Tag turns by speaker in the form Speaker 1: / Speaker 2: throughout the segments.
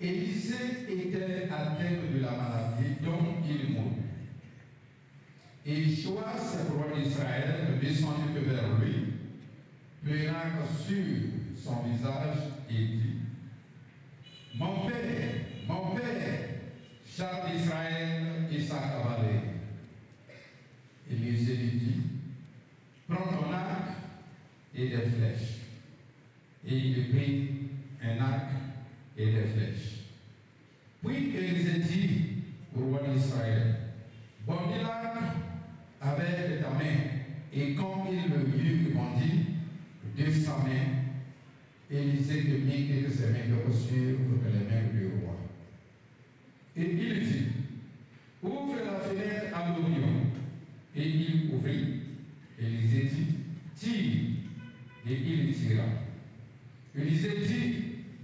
Speaker 1: Élisée était atteint de la maladie dont il mourut. Et Joas, roi d'Israël, descendit vers lui, pleurant sur son visage et dit: mon père, char d'Israël et sa cavalerie. Élisée lui dit: prends ton arc et des flèches. Et il prit un arc et des flèches. Puis Élisée dit au roi d'Israël: bondis l'arc avec ta main. Et quand il le vit bondit de sa main, Élisée te mit que ses mains suivent les mains du roi. Et il dit, ouvre la fenêtre à l'Orient. Et il ouvrit. Élisée dit, tire. Et il tira. Élisée dit,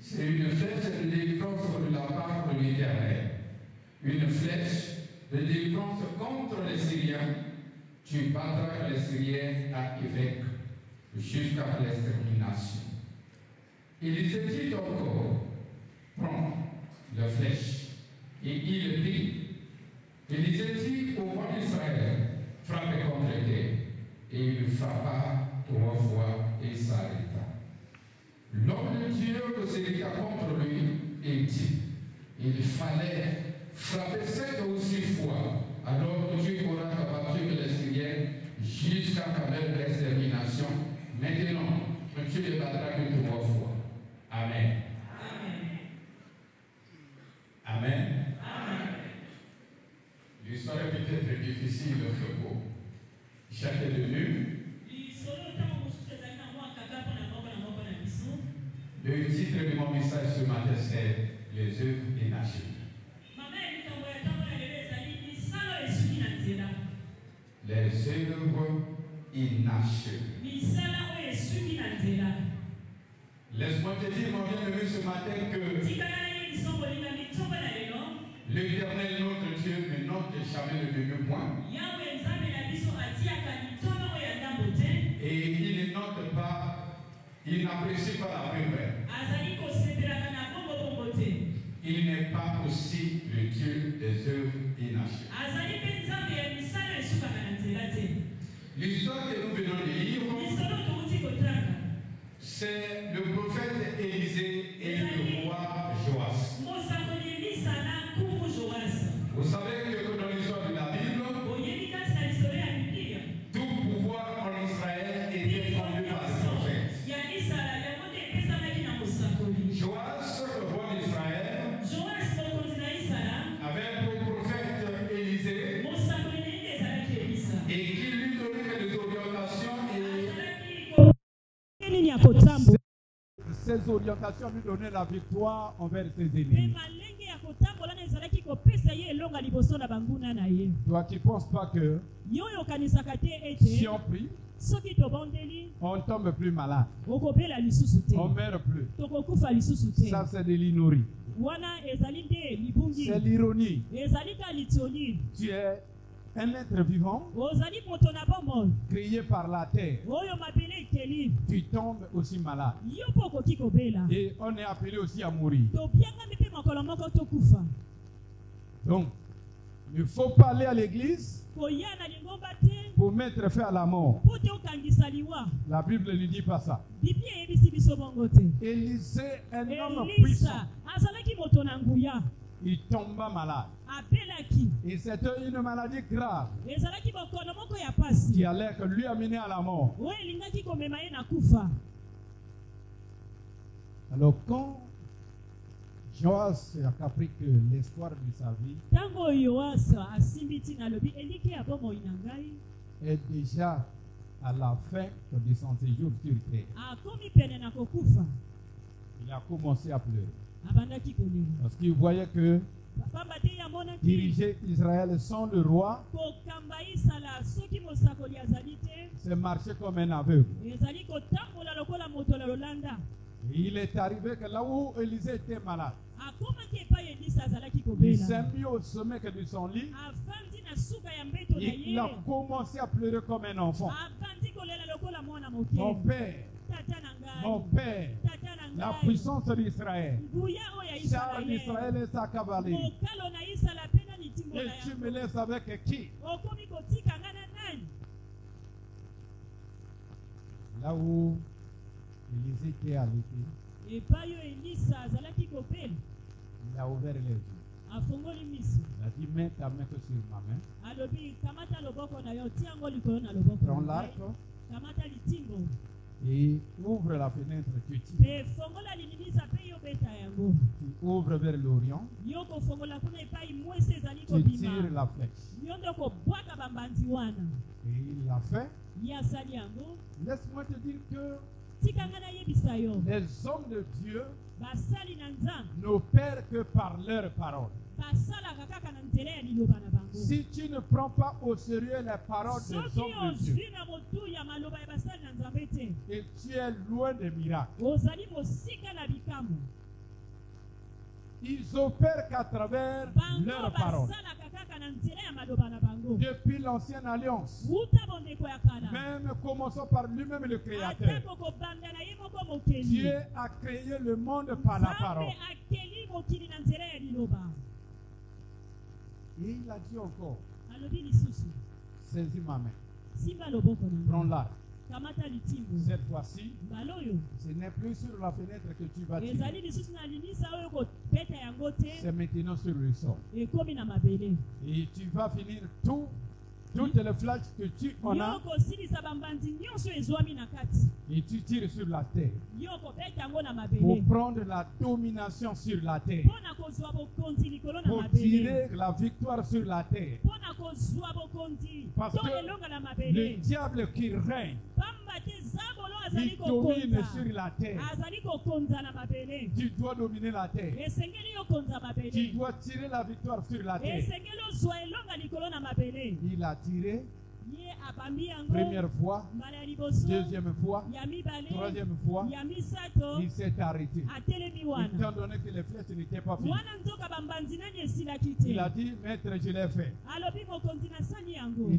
Speaker 1: c'est une flèche de délivrance de la part de l'Éternel. Une flèche de délivrance contre les Syriens. Tu battras les Syriens à Évêque jusqu'à l'extermination. Élisée dit encore, prends la flèche. Et il dit, Élisée dit au roi d'Israël, frappez contre terre. Et il frappa 3 fois et s'arrêta. L'homme de Dieu s'arrêta contre lui et dit, il fallait frapper 7 ou 6 fois, alors tu auras abattu les Syriens jusqu'à leur extermination. Maintenant, tu les battras que 3 fois. Amen. Amen. Amen. L'histoire est peut-être difficile pour chacun de nous. Le titre de mon message ce matin, c'est les œuvres inachevées. Les œuvres inachevées. Laisse-moi te dire, mon bien-aimé, ce matin que l'Éternel, notre Dieu, ne note jamais le demi-point. Et il ne note pas, il n'apprécie pas la prière. Il n'est pas aussi le Dieu des œuvres inachevées. L'histoire que nous venons de lire, c'est le prophète Élisée et le roi Joas. Vous savez que dans l'histoire de la Bible, tout pouvoir en Israël était fondé par le prophète. Joas, le roi d'Israël, avait pour prophète Élisée et qui lui donnait des orientations
Speaker 2: ces orientations lui donnaient la victoire envers ses ennemis. Toi qui ne penses pas que si on prie, on tombe plus malade, on meurt plus. Ça c'est de l'inouïe. C'est l'ironie. Tu es un être vivant créé par la terre. Tu tombes aussi malade. Et on est appelé aussi à mourir. Donc, il faut pas aller à l'église pour mettre fin à la mort. La Bible ne dit pas ça. Élisée, un homme puissant, il tomba malade. Et c'était une maladie grave qui allait lui amener à la mort. Alors quand Joas a compris que l'espoir de sa vie est déjà à la fin de son séjour sur terre, il a commencé à pleurer. Parce qu'il voyait que diriger Israël sans le roi, c'est marcher comme un aveugle. Et il est arrivé que là où Élisée était malade, il s'est mis au sommet de son lit. Il a commencé à pleurer comme un enfant. Mon père, mon père, la puissance d'Israël, char d'Israël et sa cavalerie. Et tu me laisses avec qui? Là où Élisée était allaité, il a ouvert les yeux. Il a dit, mets ta main sur ma main. Prends l'arc et ouvre la fenêtre. Tu ouvres vers l'Orient. Tu tires la flèche. Et il l'a fait. Laisse-moi te dire que Les hommes de Dieu n'opèrent que par leur parole. Si tu ne prends pas au sérieux les paroles des hommes de Dieu, et tu es loin des miracles, ils opèrent qu'à travers leurs paroles. Depuis l'ancienne alliance, même commençons par lui-même le Créateur. Dieu a créé le monde par la parole. Et il a dit encore, saisis ma main, prends-la. Cette fois-ci, ce n'est plus sur la fenêtre que tu vas tirer. C'est maintenant sur le sol. Et tu vas finir toutes les flèches que tu en as. Et tu tires sur la terre pour prendre la domination sur la terre, pour tirer la victoire sur la terre. Parce que le diable qui règne, il domine sur la terre. Tu dois dominer la terre. Tu dois tirer la victoire sur la terre. Il a tiré première fois, deuxième fois, troisième fois, il s'est arrêté. Étant donné que les flèches n'étaient pas finies, il a dit, maître, je l'ai fait.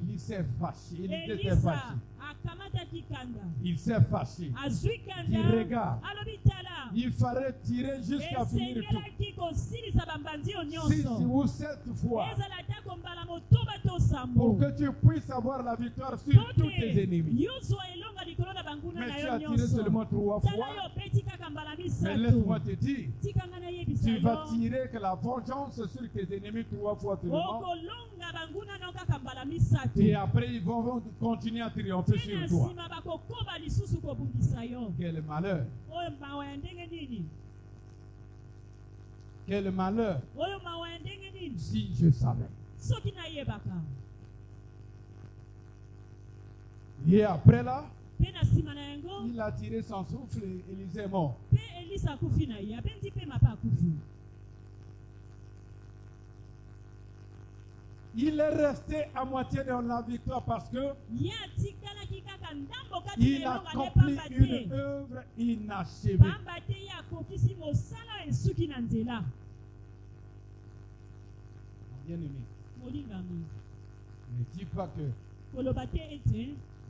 Speaker 2: Il s'est fâché. Il était fâché. Il s'est fâché. Il regarde. Il fallait tirer jusqu'à finir tout. 6 ou 7 fois. Pour que tu puisses avoir la victoire sur tous tes ennemis. Mais tu as tiré seulement 3 fois. Mais laisse-moi te dire, tu vas tirer que la vengeance sur tes ennemis 3 fois seulement. Et après ils vont continuer à triompher sur toi. Quel malheur. Quel malheur. Si je savais. Et après là, il a tiré son souffle et Élisée est mort. Il est resté à moitié dans la victoire parce que il a accompli une œuvre inachevée. Bien-aimé, ne dis pas que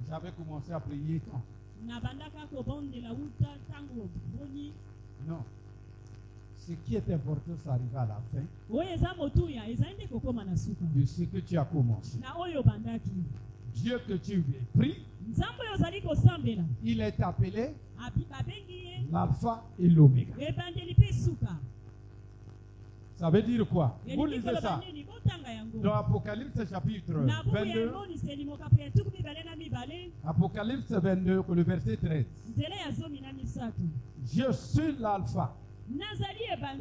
Speaker 2: j'avais commencé à prier quand. Non. Ce qui est important, ça arrive à la fin de ce que tu as commencé. Dieu que tu as pris, il est appelé l'alpha et l'oméga. Ça veut dire quoi? Vous lisez ça dans Apocalypse chapitre 22. Apocalypse 22, le verset 13. Je suis l'alpha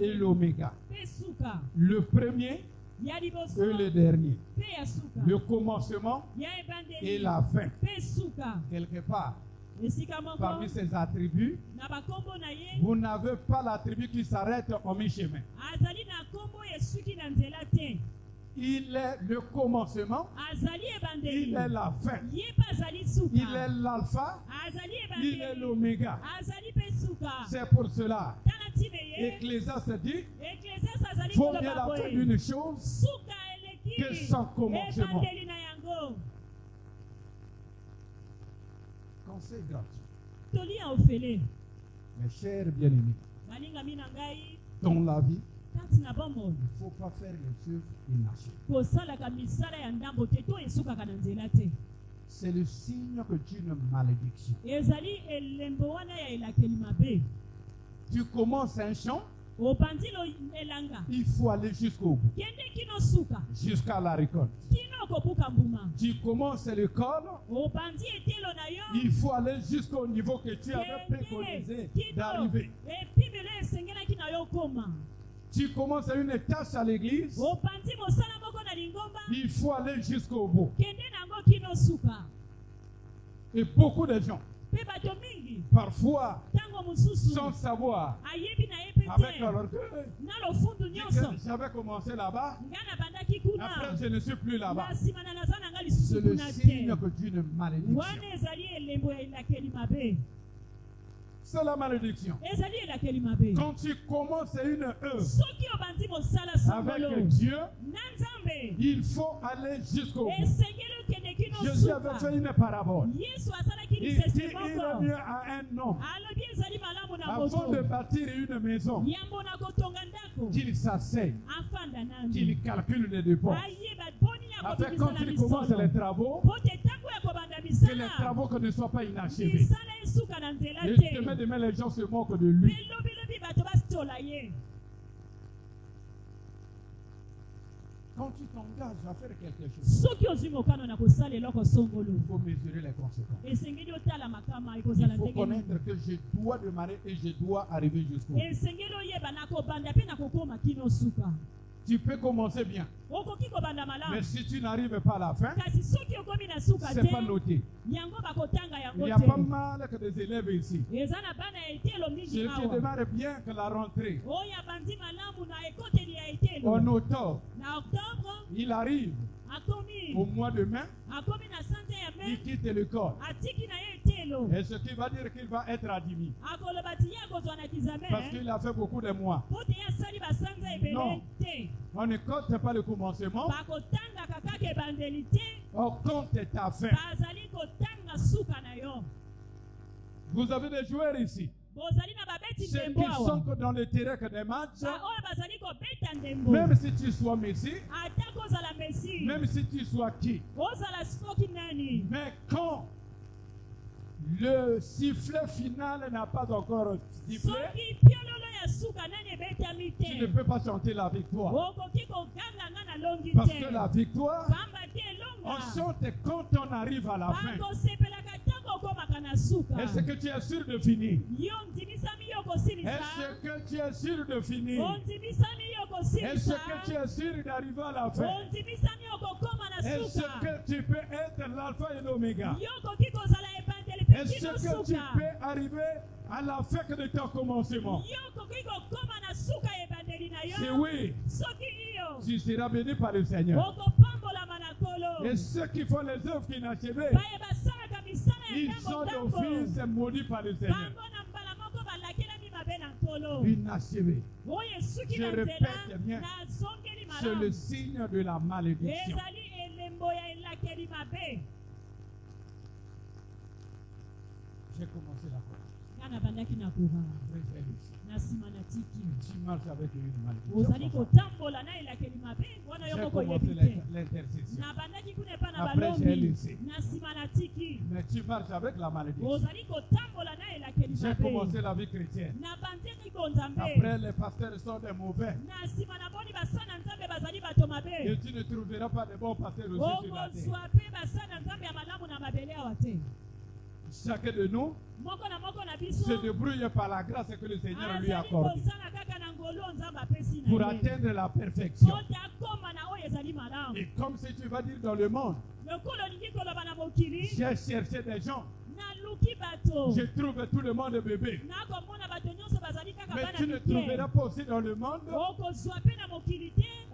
Speaker 2: et l'oméga, le premier et le dernier, le commencement et la fin. Quelque part, parmi ses attributs, vous n'avez pas l'attribut qui s'arrête en mi-chemin. Il est le commencement, il est la fin, il est l'alpha, il est l'oméga. C'est pour cela, Ecclésiaste dit, faut bien la fin d'une chose que sans commencement. Conseil gratuit. Mes chers bien-aimés, dans la vie, il ne faut pas faire les œuvres inachevées. C'est le signe que tu es une malédiction. Tu commences un chant, il faut aller jusqu'au bout, jusqu'à la récolte. Tu commences l'école, il faut aller jusqu'au niveau que tu avais préconisé d'arriver. Tu commences une tâche à l'église, il faut aller jusqu'au bout. Et beaucoup de gens, Parfois, sans savoir, avec leur orgueil, j'avais commencé là-bas, après je ne suis plus là-bas. C'est le signe que d'une malédiction. C'est la malédiction. Quand tu commences une œuvre avec Dieu, il faut aller jusqu'au bout. Jésus avait fait une parabole. Il dit, il est mieux à un homme, avant de bâtir une maison, qu'il s'asseye, qu'il calcule les dépenses. Après, quand il commence les travaux, que les travaux ne soient pas inachevés. Et demain, les gens se moquent de lui. Quand tu t'engages à faire quelque chose, il faut mesurer les conséquences. Il faut connaître que je dois démarrer et je dois arriver jusqu'au bout. Tu peux commencer bien, mais si tu n'arrives pas à la fin, c'est pas noté. Il y a pas mal que des élèves ici. Ceux qui démarrent bien que la rentrée, en octobre, il arrive au mois de mai, il quitte l'école. Et ce qui va dire qu'il va être admis. Parce qu'il a fait beaucoup de mois. Non, on ne compte pas le commencement. On compte ta fin. Vous avez des joueurs ici. Ceux qui sont dans le terrain que des matchs, même si tu sois Messi, même si tu sois qui, mais quand le sifflet final n'a pas encore sifflé, tu ne peux pas chanter la victoire. Parce que la victoire, on chante quand on arrive à la fin. Est-ce que tu es sûr de finir? Est-ce que tu es sûr de finir? Est-ce que tu es sûr d'arriver à la fin? Est-ce que tu peux être l'alpha et l'oméga? Est-ce que tu peux arriver à la fin de ton commencement? Si oui, tu seras béni par le Seigneur. Et ceux qui font les œuvres inachevées, ils sont d'office maudits par le Seigneur. Inachevé. Je répète bien, c'est le signe de la malédiction. J'ai commencé la course. Tu marches avec une malédiction. J'ai commencé l'intercession. Après j'ai laissé. Mais tu marches avec la malédiction. J'ai commencé la vie chrétienne. Après les pasteurs sont des mauvais. Et tu ne trouveras pas de bons pasteurs aussi sur la terre. Chacun de nous se débrouille par la grâce que le Seigneur lui accorde pour atteindre la perfection. Et comme si tu vas dire dans le monde, j'ai cherché des gens, je trouve tout le monde bébé. Mais tu ne trouveras pas aussi dans le monde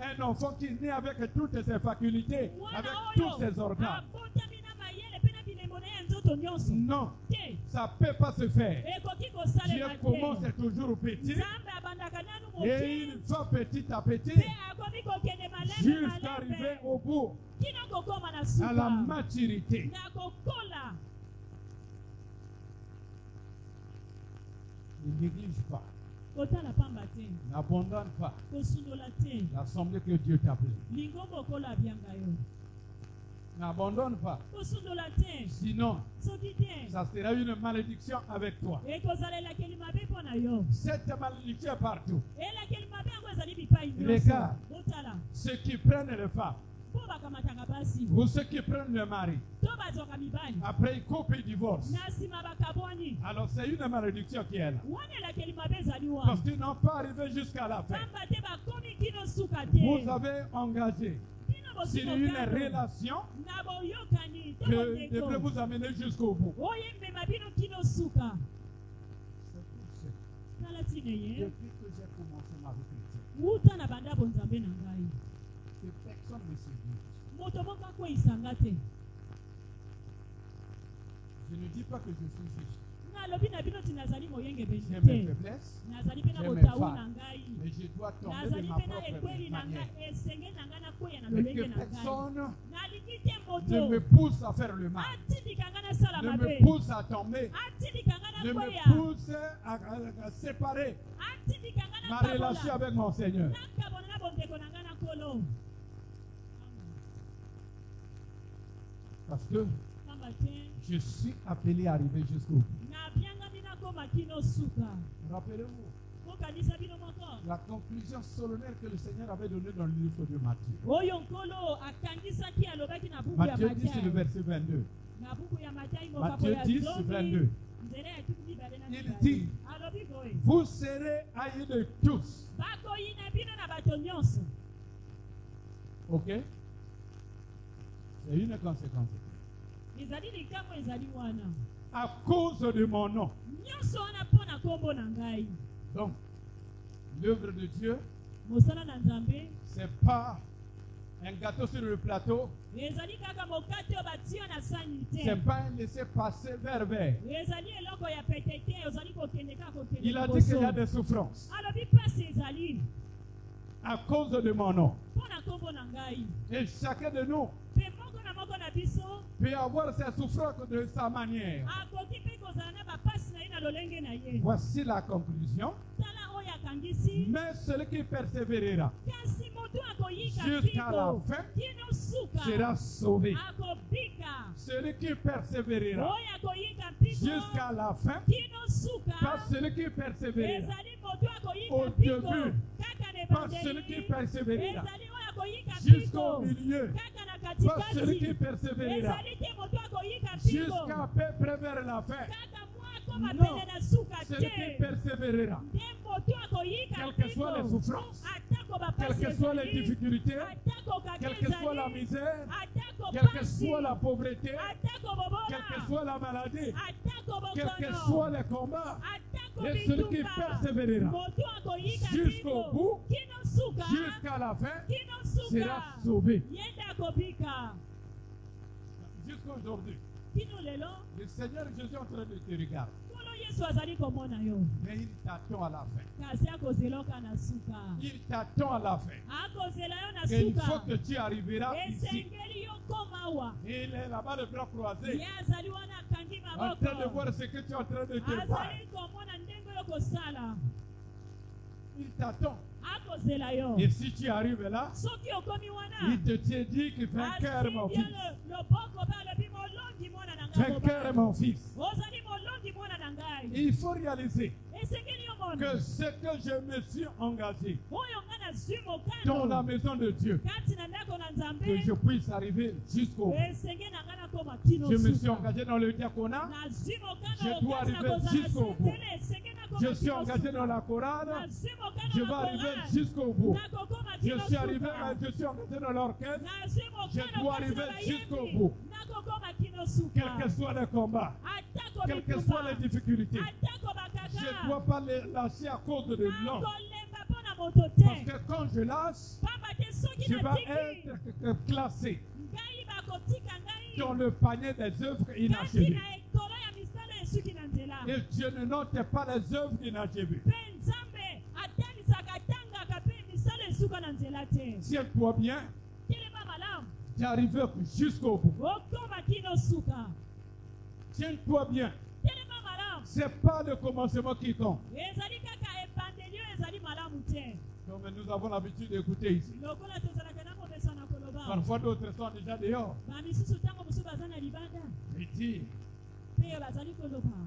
Speaker 2: un enfant qui naît avec toutes ses facultés, avec tous ses organes. Non, ça ne peut pas se faire. Dieu commence toujours petit et il va petit à petit jusqu'à arriver au bout, à la maturité. Ne néglige pas, n'abandonne pas l'assemblée que Dieu t'a appelée. N'abandonne pas. Sinon, ça sera une malédiction avec toi. Cette malédiction est partout. Regarde, ceux qui prennent les femmes, ou ceux qui prennent le mari, après ils coupent et divorcent. Alors c'est une malédiction qui est là. Parce qu'ils n'ont pas arrivé jusqu'à la fin. Vous avez engagé c'est une relation que devrait vous amener jusqu'au bout. C'est pour ça. Depuis que j'ai commencé ma vie chrétienne, que personne ne séduit. Je ne dis pas que je suis juste. J'ai mes faiblesses, j'ai mes failles, mais je dois tomber de ma propre manière. Et que personne ne me pousse à faire le mal, ne me pousse à tomber, ne me pousse à séparer ma relation avec mon Seigneur. Parce que je suis appelé à arriver jusqu'au bout. Rappelez-vous la conclusion solennelle que le Seigneur avait donnée dans le livre de Matthieu. Matthieu 10, le verset 22. Matthieu 10, 22. Il dit, vous serez haïs de tous. Ok? C'est une conséquence. À cause de mon nom. Donc, l'œuvre de Dieu, c'est pas un gâteau sur le plateau. C'est pas un laisser-passer vers. Il a dit qu'il y a des souffrances. À cause de mon nom. Et chacun de nous peut avoir ses souffrances de sa manière. Voici la conclusion. Mais celui qui persévérera jusqu'à la fin sera sauvé. Celui qui persévérera jusqu'à la fin, pas celui qui persévérera au début, pas celui qui persévérera jusqu'au milieu, pas celui qui persévérera jusqu'à peu près vers la fin. Non, celui qui persévérera, quelles que soient les souffrances, quelles que soient les difficultés, quelle que soit la misère, quelle que soit la pauvreté, quelle que soit la maladie, quels que soient les combats, et celui qui persévérera jusqu'au bout, jusqu'à la fin, sera sauvé. Jusqu'aujourd'hui, le Seigneur Jésus est en train de te regarder. Mais il t'attend à la fin. Il t'attend à la fin. Et il faut que tu arriveras ici. Et il est là-bas les bras croisés, en train de voir ce que tu es en train de te faire. Il t'attend. Et si tu arrives là, il te dit que vainqueur mon fils. Vainqueur mon fils. Il faut réaliser que ce que je me suis engagé dans la maison de Dieu, que je puisse arriver jusqu'au bout. Je me suis engagé dans le diaconat, je dois arriver jusqu'au bout. Je suis engagé dans la chorale, je vais arriver jusqu'au bout. Je suis engagé dans l'orchestre, je dois arriver jusqu'au bout. Quels que soient les combats, quelles que soient les difficultés, je ne dois pas les lâcher à cause de l'homme. Parce que quand je lâche, je vais être classé dans le panier des œuvres inachevées. Et Dieu ne note pas les œuvres inachevées. Tiens-toi bien. Tu arrives jusqu'au bout. Tiens-toi bien. Ce n'est pas le commencement qui compte. Donc, nous avons l'habitude d'écouter ici. Parfois d'autres sont déjà dehors.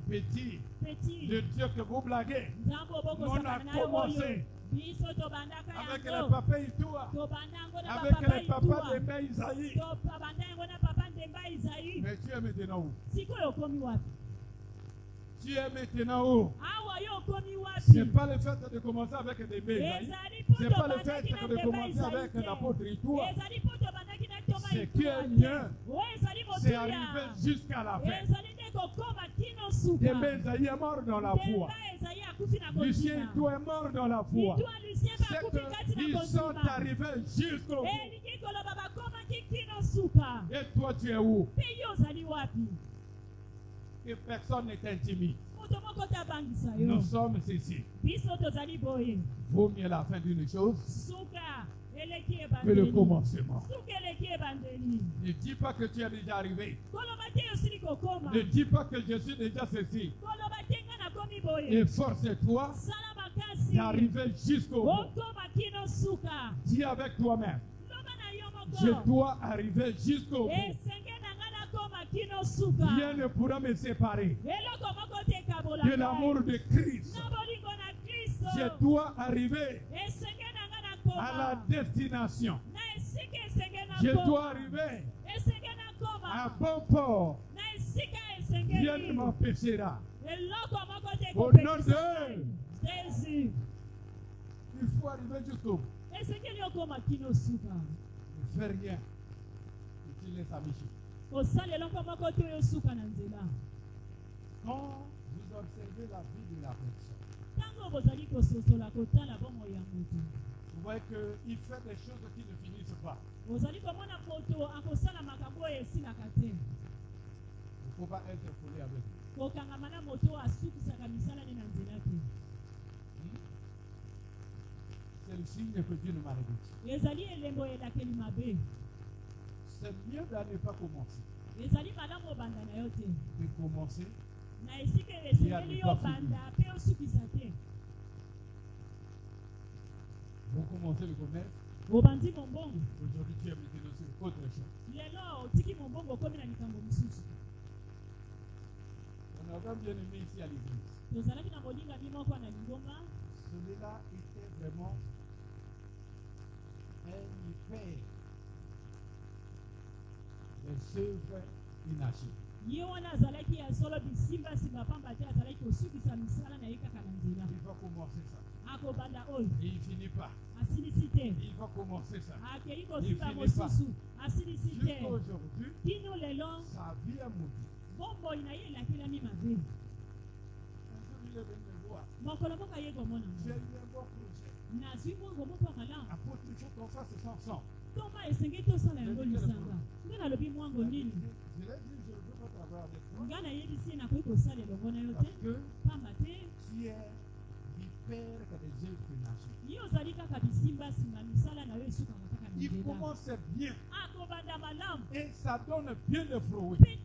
Speaker 2: Petit, le Dieu que vous blaguez. On a commencé avec le papa Itoua, avec le papa de Mbaye Isaïe. Mais tu es maintenant où? Tu es maintenant où? Ce n'est pas le fait de commencer avec des Mbaye Isaïe. Ce n'est pas le fait de commencer avec l'apôtre Itoua. Ce qui est mien, c'est arrivé jusqu'à la fin. Demain, Esaïe est mort dans la foi. Lucien, toi es mort dans la foi. Ils sont arrivés jusqu'au bout. Et toi, tu es où? Que personne n'est intimide. Nous sommes ici. Vaut mieux la fin d'une chose que le commencement. Ne dis pas que tu es déjà arrivé. Ne dis pas que je suis déjà ceci. Efforce-toi d'arriver jusqu'au bout. Dis avec toi-même, je dois arriver jusqu'au bout. Rien ne pourra me séparer de l'amour de Christ. Je dois arriver à la destination. Je dois arriver à bon port. Rien ne m'empêchera. Au nom de Jésus, il faut arriver jusqu'au bout. Ne fais rien. Tu laisses à Michel. Quand vous observez la vie de la personne, vous voyez qu'il fait des choses qui ne finissent pas. Il ne faut pas être collé avec lui. C'est le signe que Dieu ne m'a réduit. C'est mieux de ne pas commencer. De commencer. Vous commencez le commerce. Aujourd'hui, tu es maintenant sur autre chose. On a bien aimé ici à l'église. Celui-là était vraiment un hyper des œuvres inachevées. Il va commencer ça. Et il ne finit pas. Il va commencer ça. Il ne finit pas. Jusqu'à aujourd'hui, sa vie est maudite. Un jour, il est venu me voir. J'ai eu un bon projet. Apôtre, il faut qu'on fasse ça ensemble. Je l'ai dit, je ne veux pas travailler avec toi. Parce que tu es hyper que des œuvres inachevées. Il commence bien. Et ça donne bien de fruits. Mais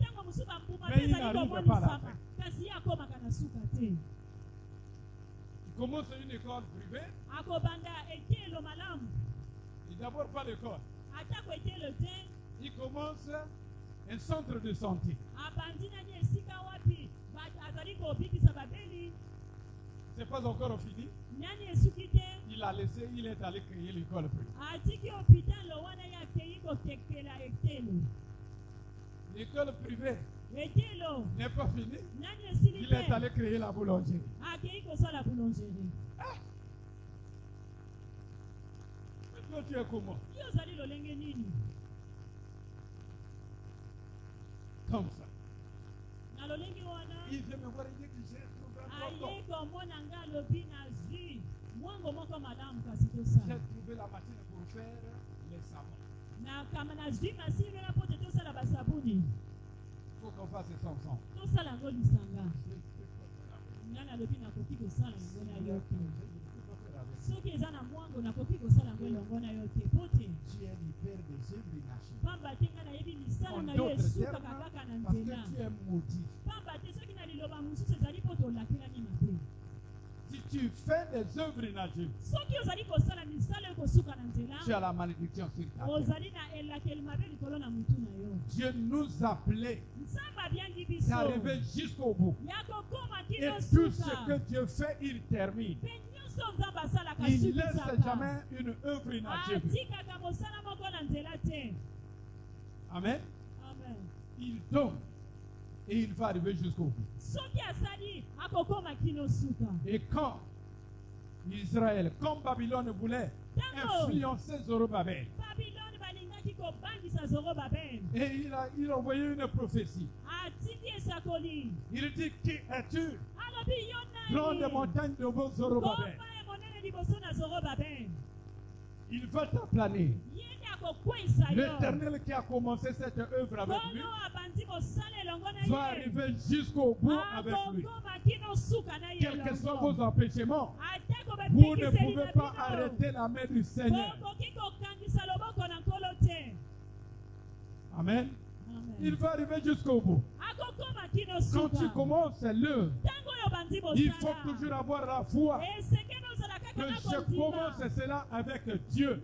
Speaker 2: il n'arrive pas à la fin. Il commence une école privée. Il d'abord pas l'école. Il commence un centre de santé. C'est pas encore fini. Il a laissé, il est allé créer l'école privée. L'école privée n'est pas finie. Il est allé créer la boulangerie. Toi, tu es comment? Comme ça. Il vient me voir et dit que j'ai trouvé un j'ai trouvé la machine pour faire les savons. Il faut qu'on fasse ça ensemble. Tu es l'hyper des œuvres inachevées. En d'autres termes, parce que tu es maudit. Si tu fais des œuvres inachevées, tu as la malédiction sur ta tête. Dieu nous appelait d'arriver jusqu'au bout. Et tout ce que Dieu fait, il termine. Il ne laisse jamais une œuvre inachevée. Amen. Il donne et il va arriver jusqu'au bout. Et quand Israël, comme Babylone voulait influencer Zorobabel, Et il a envoyé une prophétie. Il dit, qui es-tu? Prends les montagnes de vos Zorobabel. Il va t'aplanir. L'Éternel qui a commencé cette œuvre avec lui va arriver jusqu'au bout avec lui. Quels que soient vos empêchements, vous ne pouvez pas arrêter la main du Seigneur. Amen. Il va arriver jusqu'au bout. Quand tu commences l'œuvre, il faut toujours avoir la foi que je commence cela avec Dieu.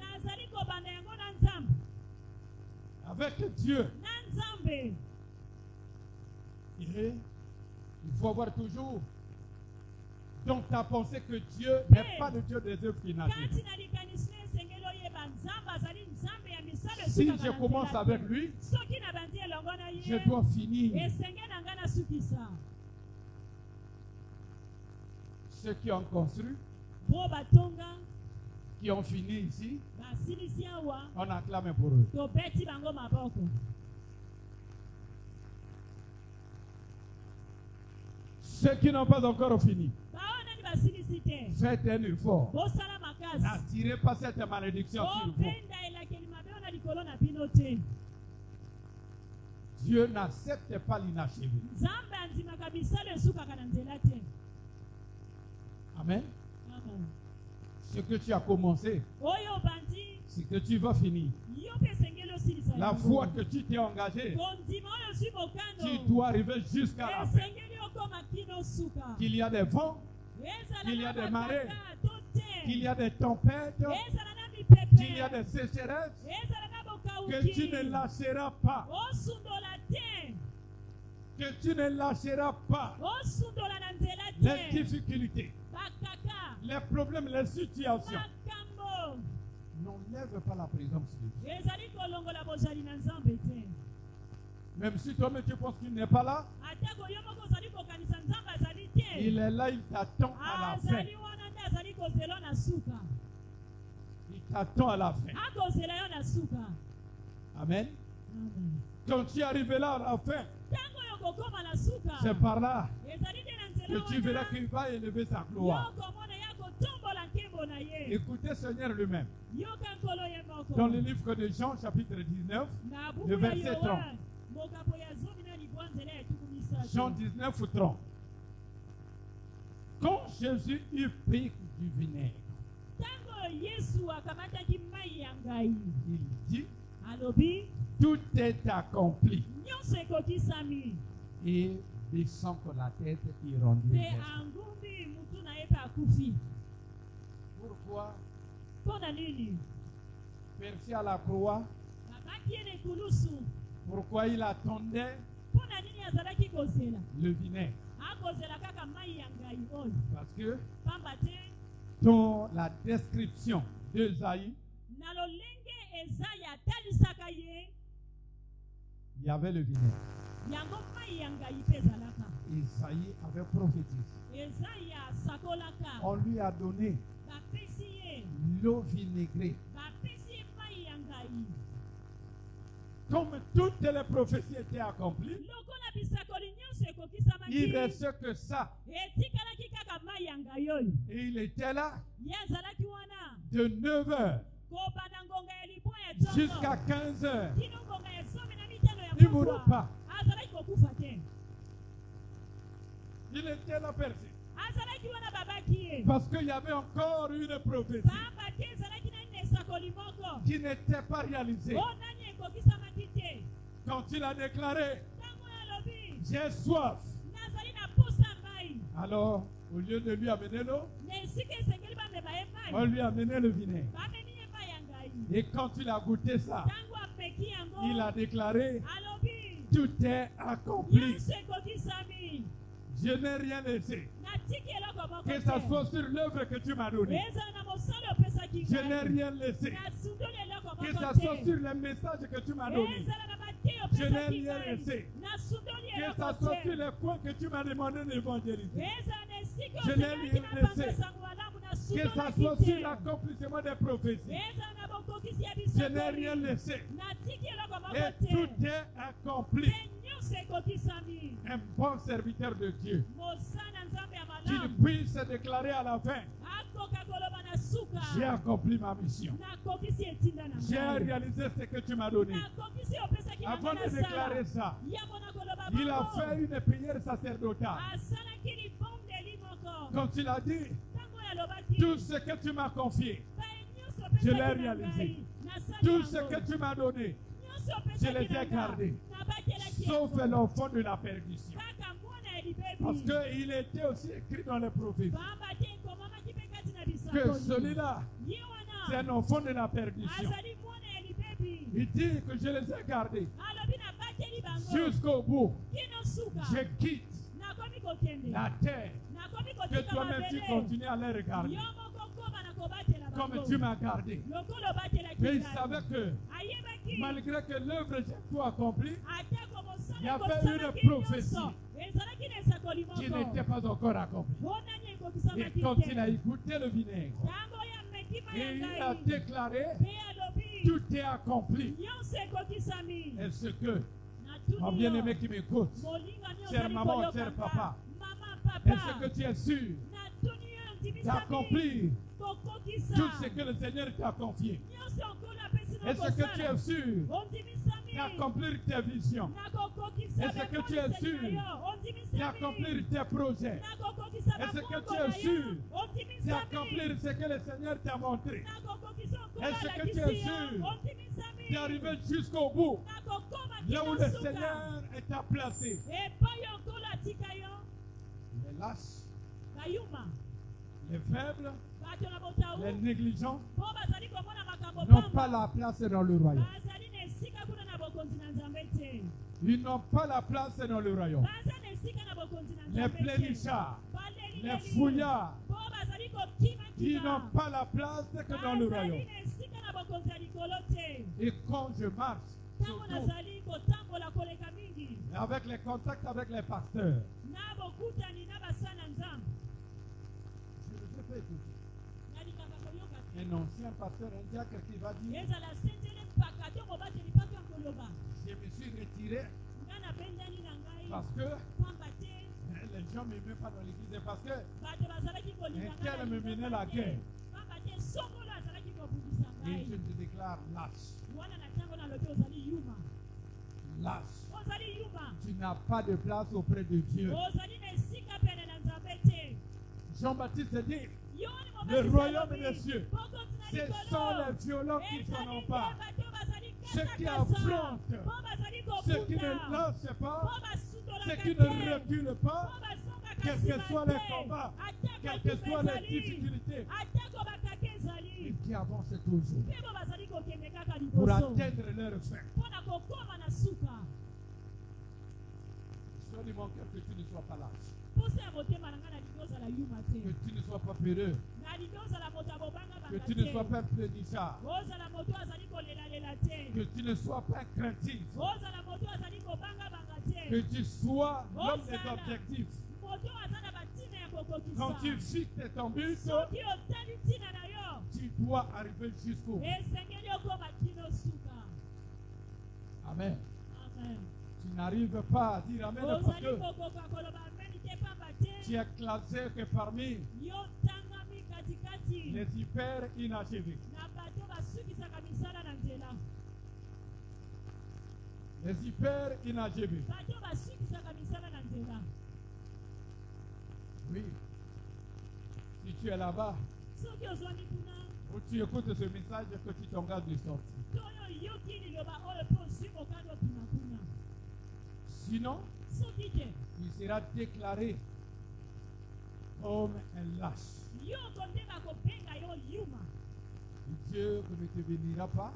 Speaker 2: Avec Dieu. Et il faut avoir toujours dans ta pensée que Dieu n'est pas le Dieu des œuvres qui n'agit. Si je commence avec lui, je dois finir. Ceux qui ont construit, qui ont fini ici, on acclame pour eux. Ceux qui n'ont pas encore fini, faites un effort. N'attirez pas cette malédiction sur vous. Dieu n'accepte pas l'inachevé. Amen. Ce que tu as commencé, c'est que tu vas finir. La foi que tu t'es engagé, tu dois arriver jusqu'à la fin. Qu'il y a des vents, qu'il y a des marées, qu'il y a des tempêtes, qu'il y a des sécheresses, que tu ne lâcheras pas. Que tu ne lâcheras pas. Les difficultés, les problèmes, les situations. N'enlève pas la présence de Dieu. Même si toi-même tu penses qu'il n'est pas là, il est là, il t'attend à la fin. Il t'attend à la fin. Amen. Quand tu arrives là à la fin, c'est par là que tu verras qu'il va élever sa gloire. Écoutez Seigneur lui-même. Dans le livre de Jean, chapitre 19, le verset 30. Jean 19 ou 30. Quand Jésus eut pris du vinaigre, il dit, tout est accompli. Et baissant la tête, il rendit. Pourquoi? Percé à la croix. Pourquoi il attendait le vinaigre? Parce que dans la description d'Esaïe, il y avait le vinaigre. Esaïe avait prophétisé. On lui a donné l'eau vinaigrée. Comme toutes les prophéties étaient accomplies, il reste que ça. Et il était là de 9h jusqu'à 15h. Il ne mourra pas. Il était là percé. Parce qu'il y avait encore une prophétie qui n'était pas réalisée. Quand il a déclaré, j'ai soif. Alors, au lieu de lui amener l'eau, on lui a amené le vinaigre. Et quand il a goûté ça, il a déclaré, tout est accompli. Je n'ai rien laissé. Que ça soit sur l'œuvre que tu m'as donnée. Je n'ai rien laissé. Que ça soit sur les messages que tu m'as donnés. Je n'ai rien laissé. Que ça soit sur les points que tu m'as demandé d'évangéliser. Je n'ai rien laissé. Que ça soit sur l'accomplissement des prophéties. Je n'ai rien laissé. Et tout est accompli. Un bon serviteur de Dieu qui puisse déclarer à la fin: j'ai accompli ma mission. J'ai réalisé ce que tu m'as donné. Avant de déclarer ça, il a fait une prière sacerdotale. Quand il a dit: tout ce que tu m'as confié, je l'ai réalisé. Tout ce que tu m'as donné, je les ai gardés, sauf l'enfant de la perdition. Parce qu'il était aussi écrit dans les prophètes que celui-là, c'est un enfant de la perdition. Il dit que je les ai gardés jusqu'au bout. Je quitte la terre, que toi-même tu continues à les regarder comme tu m'as gardé. Mais il savait que malgré que l'œuvre j'ai tout accompli, il y avait une prophétie qui n'était pas encore accomplie. Et quand il a écouté le vinaigre, et il a déclaré: tout est accompli. Est-ce que, mon bien-aimé qui m'écoute, chère maman, cher papa, est-ce que tu es sûr d'accomplir tout ce que le Seigneur t'a confié? Est-ce que tu es sûr d'accomplir tes visions? Est-ce que tu es sûr d'accomplir tes projets? Est-ce que tu es sûr d'accomplir ce que le Seigneur t'a montré? Est-ce que tu es sûr d'arriver jusqu'au bout, là où le Seigneur t'a placé? Les lâches, les faibles, les négligents n'ont pas la place dans le royaume. Ils n'ont pas la place dans le royaume. Les plénichards, les fouillards, ils n'ont pas la place que dans le royaume. Et quand je marche, surtout, avec les contacts avec les pasteurs, je ne sais pas écouter. Un ancien pasteur, un diacre qui va dire: je me suis retiré parce que les gens ne m'aimaient pas dans l'église, parce que un tel me menait la guerre. Et je te déclare lâche. Lâche. Tu n'as pas de place auprès de Dieu. Jean-Baptiste dit: le royaume des cieux, ce sont les violents qui s'en emparent, ceux qui affrontent, ceux qui ne lancent pas, ceux qui ne reculent pas, quels que soient les combats, quelles que soient les difficultés, et qui avancent toujours pour atteindre leur fin. Sois de mon cœur que tu ne sois pas lâche, que tu ne sois pas peureux, que tu ne sois pas plénichard, que tu ne sois pas craintif, que tu sois l'homme des objectifs. Quand tu fixes ton but, tu dois arriver jusqu'au bout. Amen. Tu n'arrives pas à dire Amen parce que tu es classé que parmi les hyper inachevés. Les hyper inachevés. Oui. Si tu es là-bas, ou tu écoutes ce message, que tu t'engages de sortir. Sinon, tu seras déclaré comme un lâche. Dieu ne te bénira pas.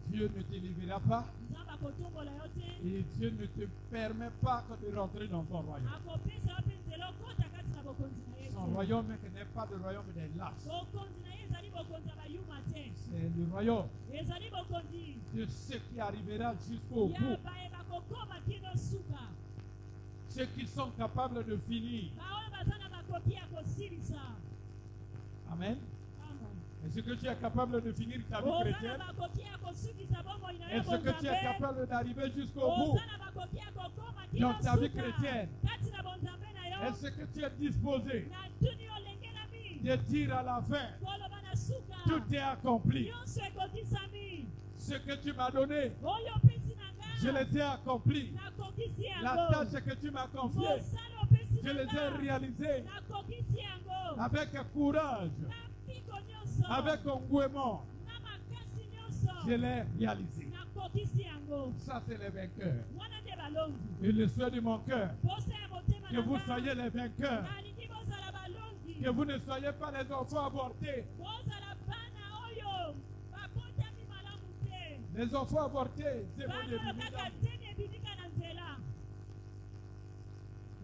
Speaker 2: Dieu ne te livrera pas. Et Dieu ne te permet pas de rentrer dans ton royaume. Son royaume n'est pas le royaume des lâches. C'est le royaume de ceux qui arriveront jusqu'au bout. Ceux qui sont capables de finir. Amen. Est-ce que que tu es capable de finir ta vie chrétienne? Est-ce que tu es capable d'arriver jusqu'au bout dans ta vie chrétienne? Est-ce que tu es disposé de dire à la fin, tout est accompli? Ce que tu m'as donné, je les ai accomplis. La tâche que tu m'as confiée, je les ai réalisées avec courage, avec engouement. Je l'ai réalisé. Ça, c'est les vainqueurs. Et le souhait de mon cœur, que vous soyez les vainqueurs, que vous ne soyez pas les enfants avortés. Les enfants avortés, c'est mon début.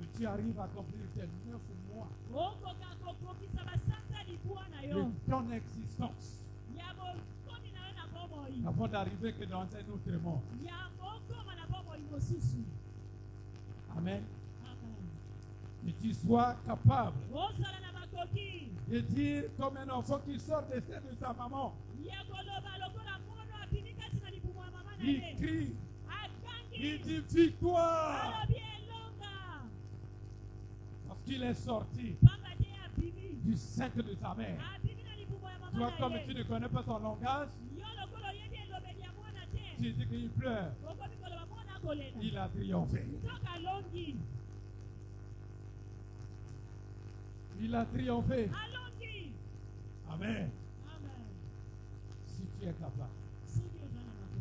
Speaker 2: Que tu arrives à accomplir tes 9 mois de ton existence avant d'arriver que dans un autre monde. Amen. Que tu sois capable de dire comme un enfant qui sort des seins de sa maman. Il crie, il dit victoire, parce qu'il est sorti du sein de sa mère. Toi, comme tu ne connais pas son langage, tu dis qu'il pleure. Il a triomphé. Il a triomphé. Amen. Si tu es capable,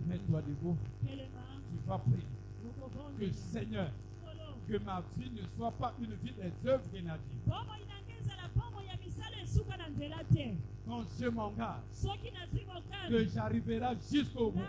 Speaker 2: mets-toi debout. Tu vas prier. Que Seigneur, que ma vie ne soit pas une vie des œuvres grenadiers. Quand je m'engage, que j'arriverai jusqu'au bout.